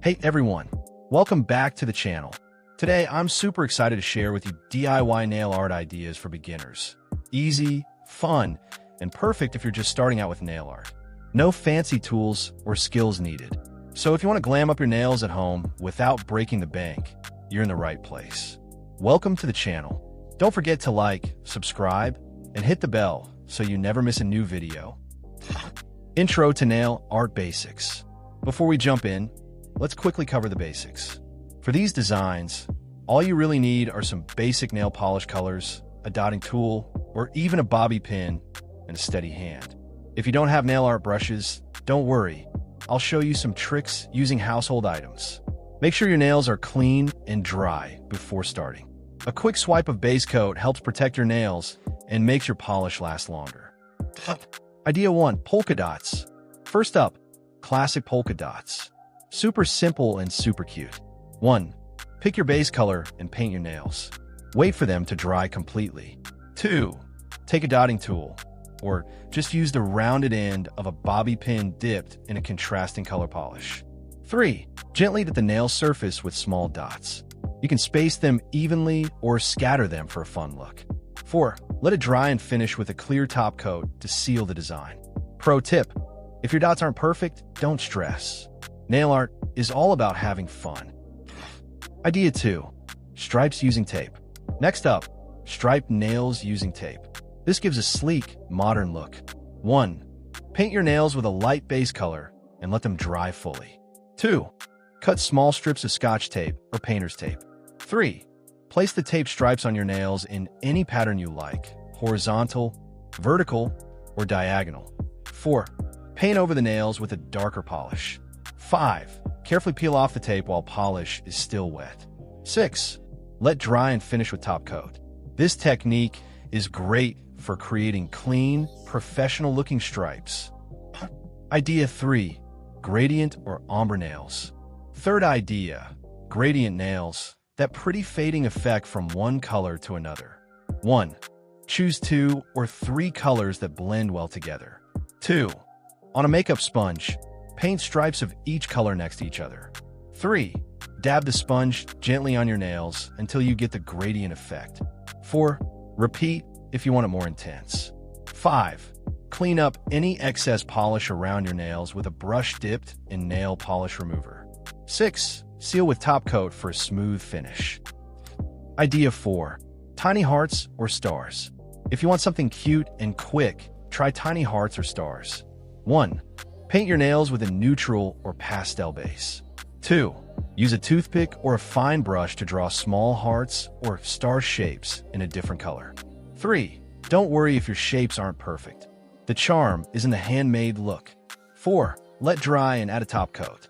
Hey everyone, welcome back to the channel. Today I'm super excited to share with you DIY nail art ideas for beginners. Easy, fun, and perfect if you're just starting out with nail art. No fancy tools or skills needed. So if you want to glam up your nails at home without breaking the bank, you're in the right place. Welcome to the channel. Don't forget to like, subscribe, and hit the bell so you never miss a new video. Intro to nail art basics. Before we jump in, let's quickly cover the basics. For these designs, all you really need are some basic nail polish colors, a dotting tool, or even a bobby pin and a steady hand. If you don't have nail art brushes, don't worry. I'll show you some tricks using household items. Make sure your nails are clean and dry before starting. A quick swipe of base coat helps protect your nails and makes your polish last longer. Idea 1. Polka dots. First up, classic polka dots. Super simple and super cute. 1. Pick your base color and paint your nails. Wait for them to dry completely. 2. Take a dotting tool, or just use the rounded end of a bobby pin dipped in a contrasting color polish. 3. Gently dip the nail surface with small dots. You can space them evenly or scatter them for a fun look. 4. Let it dry and finish with a clear top coat to seal the design. Pro tip: if your dots aren't perfect, don't stress. Nail art is all about having fun. Idea 2. Stripes using tape. Next up, striped nails using tape. This gives a sleek, modern look. 1. Paint your nails with a light base color and let them dry fully. 2. Cut small strips of Scotch tape or painter's tape. 3. Place the tape stripes on your nails in any pattern you like, horizontal, vertical, or diagonal. 4. Paint over the nails with a darker polish. 5. Carefully peel off the tape while polish is still wet. 6. Let dry and finish with top coat. This technique is great for creating clean, professional-looking stripes. Idea 3. Gradient or ombre nails. Third idea, gradient nails. That pretty fading effect from one color to another. 1. Choose 2 or 3 colors that blend well together. 2. On a makeup sponge, paint stripes of each color next to each other. 3. Dab the sponge gently on your nails until you get the gradient effect. 4. Repeat if you want it more intense. 5. Clean up any excess polish around your nails with a brush dipped in nail polish remover. 6. Seal with top coat for a smooth finish. Idea 4. Tiny hearts or stars. If you want something cute and quick, try tiny hearts or stars. 1. Paint your nails with a neutral or pastel base. 2. Use a toothpick or a fine brush to draw small hearts or star shapes in a different color. 3. Don't worry if your shapes aren't perfect. The charm is in the handmade look. 4. Let dry and add a top coat.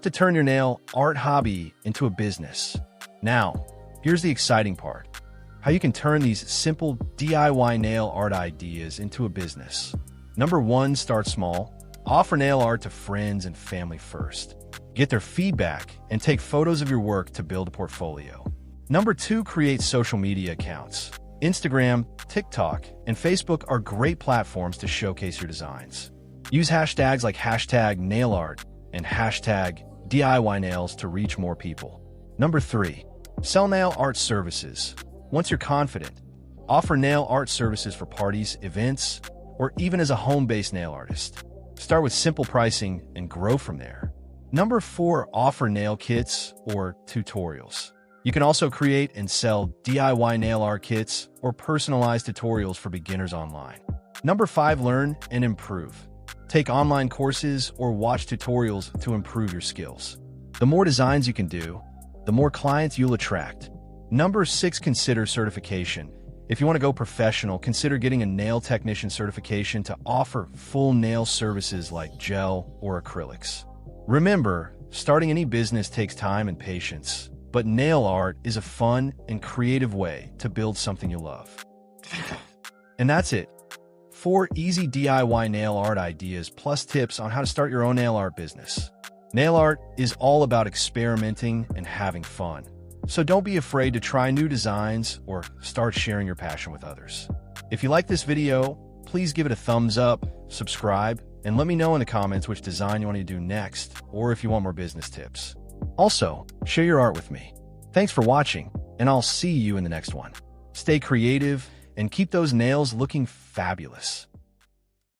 To turn your nail art hobby into a business. Now, here's the exciting part: how you can turn these simple DIY nail art ideas into a business. Number 1, start small. Offer nail art to friends and family first. Get their feedback and take photos of your work to build a portfolio. Number 2, create social media accounts. Instagram, TikTok, and Facebook are great platforms to showcase your designs. Use hashtags like #NailArt and #DIYNails to reach more people. Number 3, sell nail art services. Once you're confident, offer nail art services for parties, events, or even as a home-based nail artist. Start with simple pricing and grow from there. Number 4, offer nail kits or tutorials. You can also create and sell DIY nail art kits or personalized tutorials for beginners online. Number 5, learn and improve. Take online courses or watch tutorials to improve your skills. The more designs you can do, the more clients you'll attract. Number 6, consider certification. If you want to go professional, consider getting a nail technician certification to offer full nail services like gel or acrylics. Remember, starting any business takes time and patience, but nail art is a fun and creative way to build something you love. And that's it. 4 easy DIY nail art ideas plus tips on how to start your own nail art business. Nail art is all about experimenting and having fun. So don't be afraid to try new designs or start sharing your passion with others. If you like this video, please give it a thumbs up, subscribe, And let me know in the comments which design you want to do next, or if you want more business tips. Also, share your art with me. Thanks for watching, and I'll see you in the next one. Stay creative and keep those nails looking fabulous.